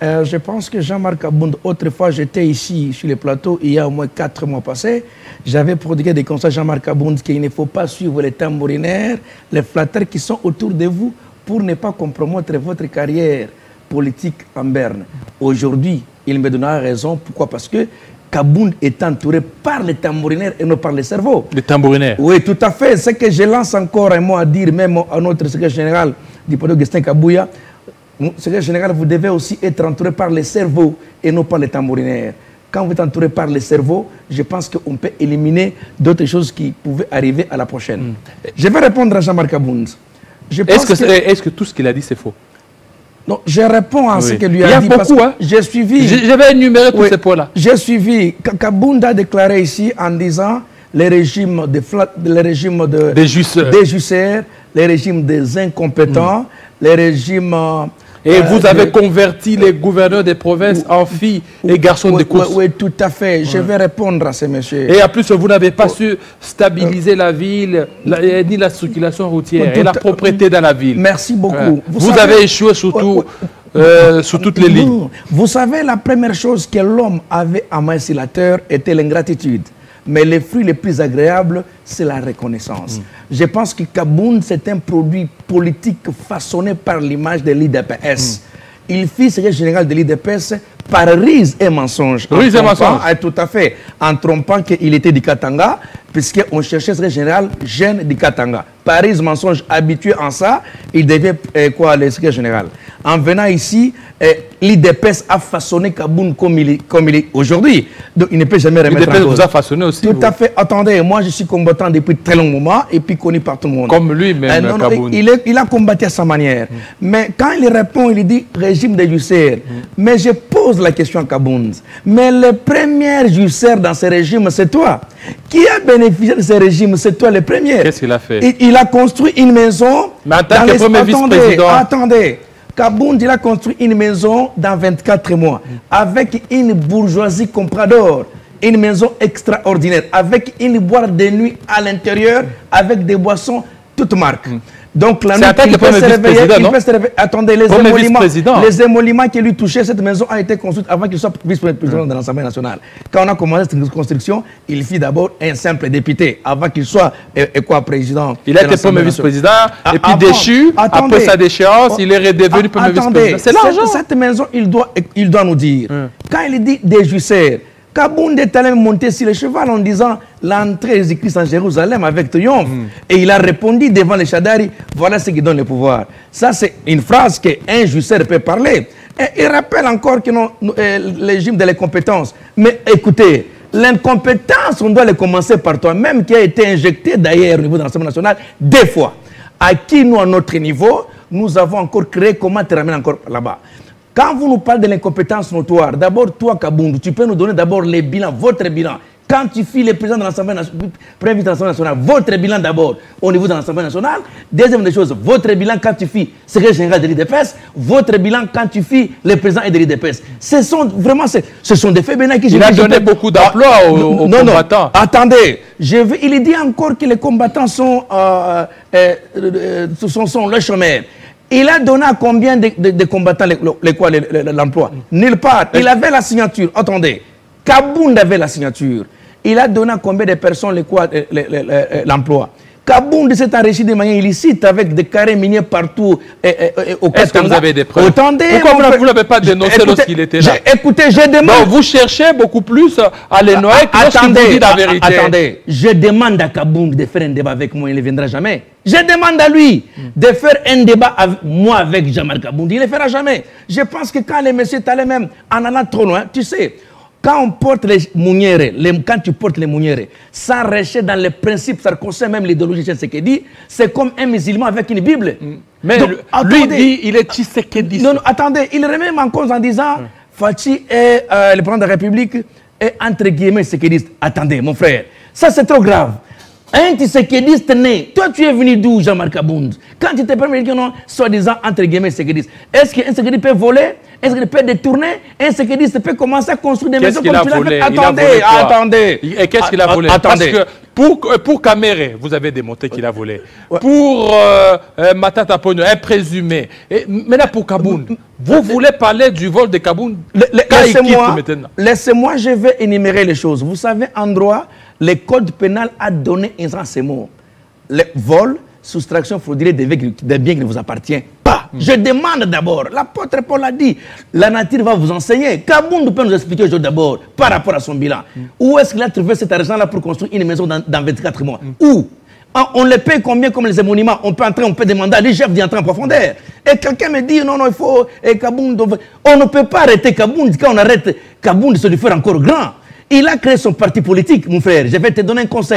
Je pense que Jean-Marc Kabound, autrefois, j'étais ici sur le plateau, il y a au moins 4 mois passés. J'avais prodigué des conseils à Jean-Marc Kabound qu'il ne faut pas suivre les tambourinaires, les flatteurs qui sont autour de vous pour ne pas compromettre votre carrière politique en Berne. Aujourd'hui, il me donnera raison. Pourquoi? Parce que Kabound est entouré par les tambourinaires et non par les cerveaux. Les tambourinaires? Oui, tout à fait. C'est que je lance encore un mot à dire, même à notre secrétaire général du Pado Augustin Kabouya. Secrétaire général, vous devez aussi être entouré par les cerveaux et non par les tambourinaires. Quand vous êtes entouré par les cerveaux, je pense qu'on peut éliminer d'autres choses qui pouvaient arriver à la prochaine. Je vais répondre à Jean-Marc Kabound. Est-ce que tout ce qu'il a dit, c'est faux? Non, je réponds à ce que lui a dit. Il y a beaucoup, hein? J'ai suivi. Je vais énumérer tous ces points-là. J'ai suivi. Kabound a déclaré ici en disant les régimes des jusseurs, les régimes des incompétents, les régimes... Et vous avez converti les gouverneurs des provinces en filles et garçons de course. Oui, tout à fait. Je vais répondre à ces messieurs. Et en plus, vous n'avez pas su stabiliser la ville, ni la circulation routière, et la propreté dans la ville. Merci beaucoup. Vous avez échoué surtout sur toutes les lignes. Vous savez, la première chose que l'homme avait à main sur la terre était l'ingratitude. Mais le fruit le plus agréable, c'est la reconnaissance. Je pense que Kabound, c'est un produit politique façonné par l'image de l'IDPS. Il fit secrétaire général de l'IDPS par ruse et mensonge. Ruse et mensonge? Tout à fait. En trompant qu'il était du Katanga, puisqu'on cherchait secrétaire général jeune du Katanga. Par ruse, mensonge, habitué en ça, il devait le secrétaire général. En venant ici, l'IDPS a façonné Kabound comme il est aujourd'hui. Donc il ne peut jamais remettre en cause. L'IDPS vous a façonné aussi? Tout à fait. Attendez, moi je suis combattant depuis très long moment et puis connu par tout le monde. Comme lui-même, Kabound. Il a combattu à sa manière. Mais quand il répond, il dit régime des jusseurs. Mais je pose la question à Kabound. Mais le premier jusseur dans ce régime, c'est toi. Qui a bénéficié de ce régime? C'est toi le premier. Qu'est-ce qu'il a fait? Il a construit une maison. Mais en tant que premier vice-président. Attendez. Kabound, il a construit une maison dans 24 mois avec une bourgeoisie comprador, une maison extraordinaire, avec une boîte de nuit à l'intérieur, avec des boissons toutes marques. Donc la nuit, il peut se réveiller. Attendez, les émoluments qui lui touchaient, cette maison a été construite avant qu'il soit vice-président de l'Assemblée nationale. Quand on a commencé cette construction, il fit d'abord un simple député avant qu'il soit président. Il a été premier vice-président et puis déchu. Après sa déchéance, il est redevenu premier vice-président. C'est l'argent. Cette maison, il doit nous dire. Quand il dit des jusseurs, Kabound est allé monter sur le cheval en disant l'entrée de Jésus-Christ en Jérusalem avec triomphe. Et il a répondu devant les Chadari, voilà ce qui donne le pouvoir. Ça, c'est une phrase qu'un jusseur peut parler. Et il rappelle encore que le régime de l'incompétence. Mais écoutez, l'incompétence, on doit le commencer par toi-même, qui a été injecté d'ailleurs au niveau de l'Assemblée nationale, des fois. À qui, nous, à notre niveau, nous avons encore créé, comment te ramener encore là-bas. Quand vous nous parlez de l'incompétence notoire, d'abord, toi, Kabound, tu peux nous donner d'abord les bilans, votre bilan. Quand tu files le président de l'Assemblée nationale, votre bilan d'abord au niveau de l'Assemblée nationale. Deuxième des choses, votre bilan quand tu files secrétaire général de l'IDPS, votre bilan quand tu files le président de l'IDPS. Ce sont des faits bénéfiques. Il a donné beaucoup d'emplois aux combattants. Attendez, il dit encore que les combattants sont le chômeur. Il a donné à combien de combattants l'emploi? Nulle part. Il avait la signature. Attendez. Kabound avait la signature. Il a donné à combien de personnes l'emploi? Kabound s'est enrichi de manière illicite avec des carrés miniers partout au Katanga. Est-ce que vous avez des preuves? Attendez, pourquoi vous ne l'avez pas dénoncé lorsqu'il était là? Écoutez, je demande... Bon, vous cherchez beaucoup plus à les noyer que lorsqu'il vous dit la vérité. Attendez, je demande à Kabound de faire un débat avec moi, il ne viendra jamais. Je demande à lui de faire un débat avec moi avec Jean-Marc Kabound, il ne le fera jamais. Je pense que quand les messieurs allaient même en allant trop loin, tu sais, quand on porte les mounières, quand tu portes les mounières, sans rester dans les principes, ça concerne même l'idéologie de Tshisekedi, c'est comme un musulman avec une Bible. Mais donc, lui dit, il est Tshisekedi. Non, attendez, il remet en cause en disant, Fachi est le président de la République est entre guillemets Tshisekediste. Attendez, mon frère, ça c'est trop grave. Un Tshisekediste né, toi tu es venu d'où, Jean-Marc Kabound? Quand tu t'es permis de dire non, soi-disant entre guillemets Tshisekediste, est-ce qu'un Tshisekediste peut voler? Est-ce qu'il peut détourner? Un Tshisekediste peut commencer à construire des maisons comme tu l'as fait? Attendez. Et qu'est-ce qu'il a volé? Attendez. Parce que pour Kamere, vous avez démontré qu'il a volé. Ouais. Pour Matata Ponyo, un présumé. Et maintenant pour Kabound, vous voulez parler du vol de Kabound? Laissez-moi, je vais énumérer les choses. Vous savez, en droit, le code pénal a donné un ces mots. Le vol, soustraction frauduleux des biens qui ne vous appartiennent pas. Je demande d'abord, l'apôtre Paul a dit, la nature va vous enseigner. Kabound peut nous expliquer aujourd'hui d'abord, par rapport à son bilan. Où est-ce qu'il a trouvé cet argent-là pour construire une maison dans 24 mois? Où? On le paye combien comme les monuments? On peut demander à lui, chef d'y entrer en profondeur. Et quelqu'un me dit, non, il faut, Kabound, on ne peut pas arrêter Kabound. Quand on arrête Kabound, c'est de faire encore grand. Il a créé son parti politique, mon frère. Je vais te donner un conseil.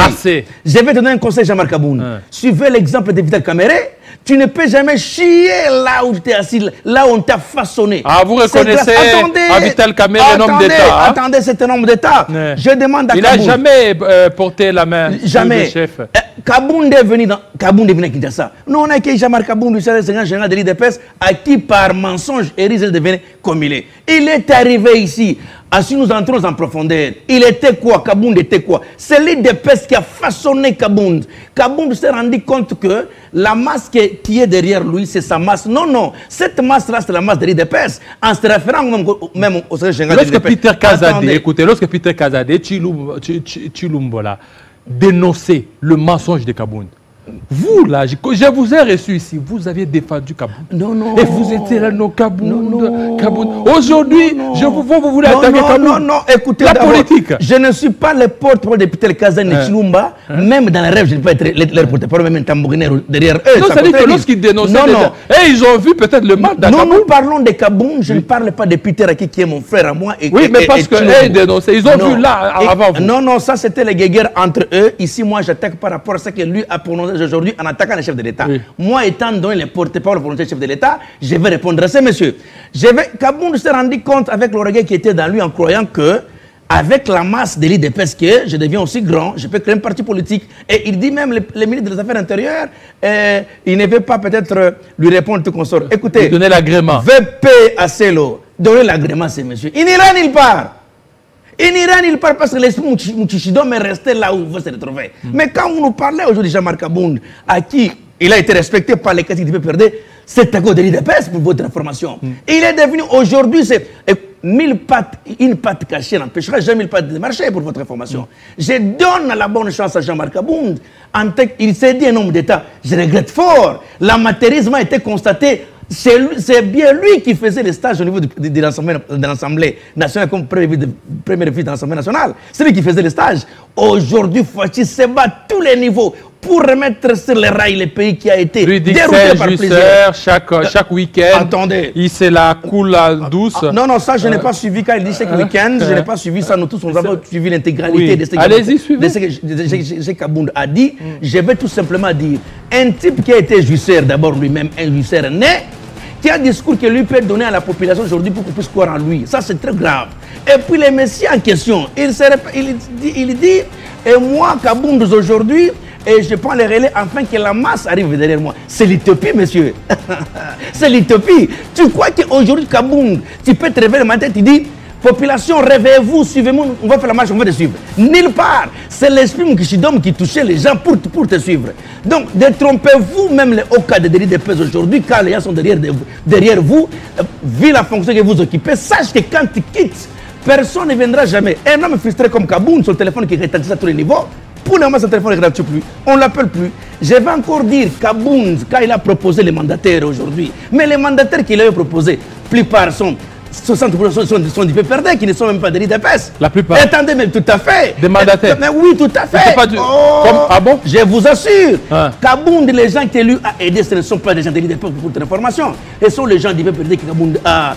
Je vais te donner un conseil, Jean-Marc Kabound. Suivez l'exemple de Vital Kamere. Tu ne peux jamais chier là où tu es assis, là où on t'a façonné. Ah, vous reconnaissez Vital Kamere, un homme d'État. Attendez, c'est un homme d'État. Je demande à Kabound. Il n'a jamais porté la main sur le chef. Kabound est venu à Kinshasa. Nous, on a que Jean-Marc Kabound, le secrétaire général de l'IDPS, à qui par mensonge, Erizel devenait comme il est. Il est arrivé ici. Si nous entrons en profondeur, il était quoi? Kabound était quoi? C'est l'IDPS qui a façonné Kabound. Kabound s'est rendu compte que la masse qui est derrière lui, c'est sa masse. Non, cette masse-là, c'est la masse de l'IDPS. En se référant même au secrétaire général de l'IDPS. Lorsque Peter Kazadi, écoutez, lorsque Peter Kazadi, Chilumbola, dénonçait le mensonge de Kabound, vous, là, je vous ai reçu ici, vous aviez défendu Kabound. Non. Et vous étiez là, non, Kabound. Aujourd'hui, vous voulez attaquer Kabound. Non, écoutez, la politique. Je ne suis pas le porte-parole de Peter Kazan et Chilumba. Même dans les rêves, je ne peux pas être leur porte-parole, même un tambourinaire derrière eux. Non, c'est-à-dire que lorsqu'ils dénonçaient, et ils ont vu peut-être le mal dans Kabound. Nous parlons de Kabound, je ne parle pas de Peter Aki qui est mon frère à moi. Oui, mais parce qu'ils dénonçaient, ils ont vu là avant vous. Non, ça c'était les guéguerres entre eux. Ici, moi, j'attaque par rapport à ce que lui a prononcé aujourd'hui en attaquant le chef de l'État. Moi, étant donné les porte-parole pour le chef de l'État, je vais répondre à ces messieurs. Kabound s'est rendu compte avec l'orgueil qui était dans lui en croyant que, avec la masse de l'IDPS, que je deviens aussi grand, je peux créer un parti politique. Et il dit même, le ministre des Affaires intérieures, il ne veut pas peut-être lui répondre tout consort. Écoutez, donner l'agrément. VP Asselo, donner l'agrément à ces messieurs. Il n'ira nulle part. Il n'ira nulle part parce que l'esprit Mouchichidom est resté là où il veut se retrouver. Mais quand vous nous parlez aujourd'hui de Jean-Marc Kabound, à qui il a été respecté par les caciques du PPRD, c'est à cause de l'IDPS pour votre information. Il est devenu aujourd'hui, une patte cachée n'empêchera jamais 1000 pattes de marcher pour votre information. Je donne la bonne chance à Jean-Marc Kabound. Il s'est dit un homme d'État. Je regrette fort. L'amateurisme a été constaté. C'est bien lui qui faisait les stages au niveau de l'Assemblée nationale comme premier vice de l'Assemblée nationale. C'est lui qui faisait les stages. Aujourd'hui, Fachi se bat à tous les niveaux pour remettre sur les rails le pays qui a été dérouté par plusieurs. Chaque week-end, il se la coule douce. Non, ça je n'ai pas suivi quand il dit chaque week-end. Je n'ai pas suivi ça. Nous tous, nous avons suivi l'intégralité de ce que Kabound a dit. Je vais tout simplement dire, un type qui a été juiceur, d'abord lui-même, un juiceur né, qui a un discours que lui peut donner à la population aujourd'hui pour qu'on puisse croire en lui. Ça, c'est très grave. Et puis, les messieurs en question, il dit, et moi, Kabound aujourd'hui, et je prends les relais afin que la masse arrive derrière moi. C'est l'utopie, monsieur. C'est l'utopie. Tu crois qu'aujourd'hui, Kabound, tu peux te réveiller le matin, tu dis, population, réveillez-vous, suivez-moi, on va faire la marche, on va te suivre. Nulle part. C'est l'esprit Mouchichidom qui touchait les gens pour te suivre. Donc, détrompez-vous, même les hauts cadres de l'IDPS aujourd'hui, quand les gens sont derrière vous, vu la fonction que vous occupez, sache que quand tu quittes, personne ne viendra jamais. Un homme frustré comme Kabound sur le téléphone qui rétablit à tous les niveaux, Pour le moment, ce téléphone ne gratuit plus. On ne l'appelle plus. Je vais encore dire Kabound, quand il a proposé les mandataires aujourd'hui, mais les mandataires qu'il avait proposés, la plupart sont 60% sont du PPRD qui ne sont même pas des l'IDPS. La plupart. Attendez, mais tout à fait. Des mandataires. Mais oui, tout à fait. Pas du... Ah bon? Je vous assure. Kabound, les gens qui élus à aider, ce ne sont pas des gens de l'IDPS pour toute information. Ce sont les gens du PPRD que Kabound a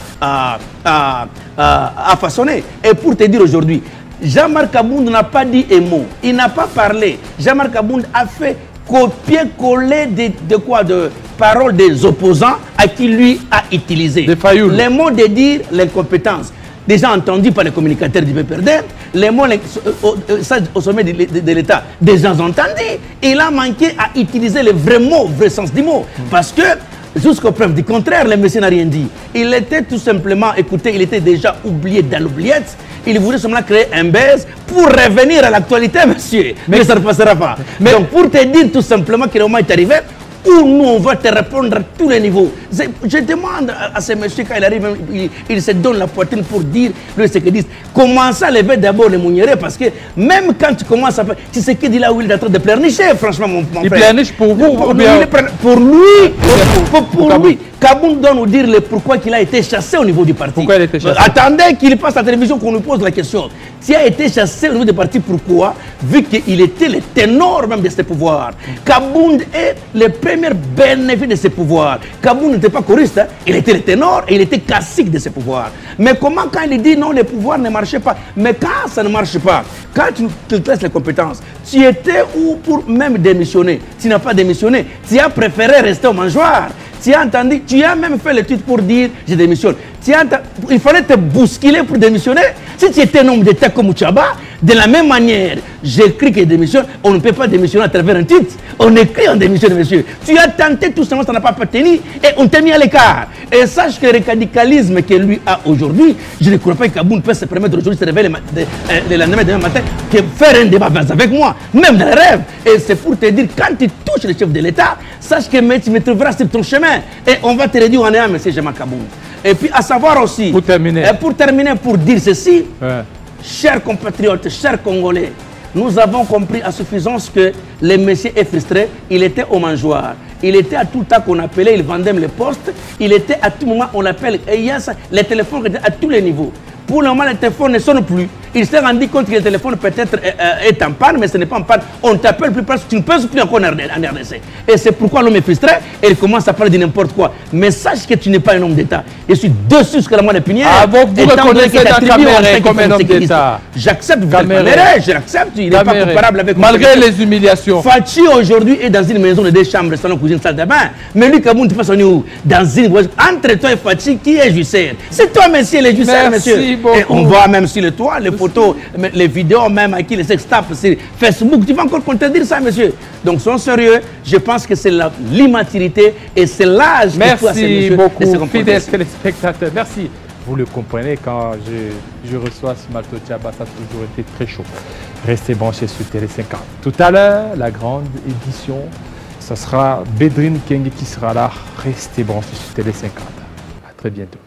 façonné. Et pour te dire aujourd'hui, Jean-Marc Kabound n'a pas dit un mot. Il n'a pas parlé. Jean-Marc Kabound a fait copier-coller de quoi? De paroles des opposants à qui lui a utilisé. Les mots de dire l'incompétence. Déjà entendu par les communicateurs du PPRD, les mots au sommet de l'État, des gens entendus. Il a manqué à utiliser le vrai mot, le vrai sens du mot. Parce que, jusqu'au preuve du contraire, le monsieur n'a rien dit. Il était tout simplement, écoutez, il était déjà oublié dans l'oubliette. Il voulait seulement créer un buzz pour revenir à l'actualité, monsieur. Mais ça ne passera pas. Donc, pour te dire tout simplement que le moment est arrivé, où nous, on va te répondre à tous les niveaux. Je demande à ce monsieur, quand il arrive, il se donne la poitrine pour dire, lui, ce qu'il dit. Commence à lever d'abord les mouniérés, parce que même quand tu commences à faire, tu sais qu'il dit là où il est en train de pleurnicher, franchement, mon frère. Il pleurniche pour vous pour lui, pour lui. Kabound doit nous dire le pourquoi il a été chassé au niveau du parti. Pourquoi il a été chassé? Attendez qu'il passe à la télévision qu'on nous pose la question. S'il a été chassé au niveau du parti, pourquoi? Vu qu'il était le ténor même de ses pouvoirs. Kabound est le premier bénéfice de ses pouvoirs. Kabound n'était pas choriste, hein? Il était le ténor et il était classique de ses pouvoirs. Mais comment quand il dit non, les pouvoirs ne marchaient pas? Mais quand ça ne marche pas, quand tu classes les compétences, tu étais où pour même démissionner? Tu n'as pas démissionné. Tu as préféré rester au mangeoir. Tu as entendu, tu as même fait l'étude pour dire je démissionne. Il fallait te bousculer pour démissionner. Si tu étais un homme d'État comme Mouchaba, de la même manière, j'écris que démissionne, on ne peut pas démissionner à travers un titre. On écrit en démission, monsieur. Tu as tenté tout simplement, ça n'a pas tenu et on t'a mis à l'écart. Et sache que le radicalisme que lui a aujourd'hui, je ne crois pas que Kabound peut se permettre aujourd'hui de se réveiller le lendemain demain matin, de faire un débat avec moi, même dans les rêves. Et c'est pour te dire, quand tu touches le chef de l'État, sache que tu me trouveras sur ton chemin. Et on va te réduire en un, monsieur Jean-Marc Kabound. Et puis à savoir aussi, pour terminer, pour dire ceci, chers compatriotes, chers Congolais, nous avons compris à suffisance que le monsieur est frustré, il était au mangeoir. Il était à tout temps qu'on appelait, il vendait les postes, il était à tout moment, on l'appelle, et il y a ça, les téléphones étaient à tous les niveaux. Pour le moment, les téléphones ne sonnent plus. Il s'est rendu compte que le téléphone peut-être est en panne, mais ce n'est pas en panne. On ne t'appelle plus parce que tu ne peux plus encore en RDC. Et c'est pourquoi l'homme est frustré et il commence à parler de n'importe quoi. Mais sache que tu n'es pas un homme d'État. Je suis dessus jusqu'à la moelle épinière. Ah bon, vous reconnaissez Caméré comme un homme d'État? J'accepte, vous reconnaissez, je l'accepte, il n'est pas comparable avec moi. Malgré les humiliations. Fachi aujourd'hui est dans une maison de 2 chambres, salon, cuisine, salle de bain. Mais lui, Kabound, tu passes où? Dans une voiture. Entre toi et Fachi, qui est Jusser? C'est toi, monsieur, le Jusser, monsieur. Et on voit même sur le toit, les photos, les vidéos, même à qui les sextapes sur Facebook. Tu vas encore contredire ça, monsieur. Donc, soyons sérieux. Je pense que c'est l'immaturité et c'est l'âge qui faut à ces messieurs. Merci beaucoup, fidèles téléspectateurs. Merci. Vous le comprenez, quand je reçois Smalto Diaba, ça a toujours été très chaud. Restez branchés sur Télé 50. Tout à l'heure, la grande édition, ça sera Bédrine Kenge qui sera là. Restez branchés sur Télé 50. À très bientôt.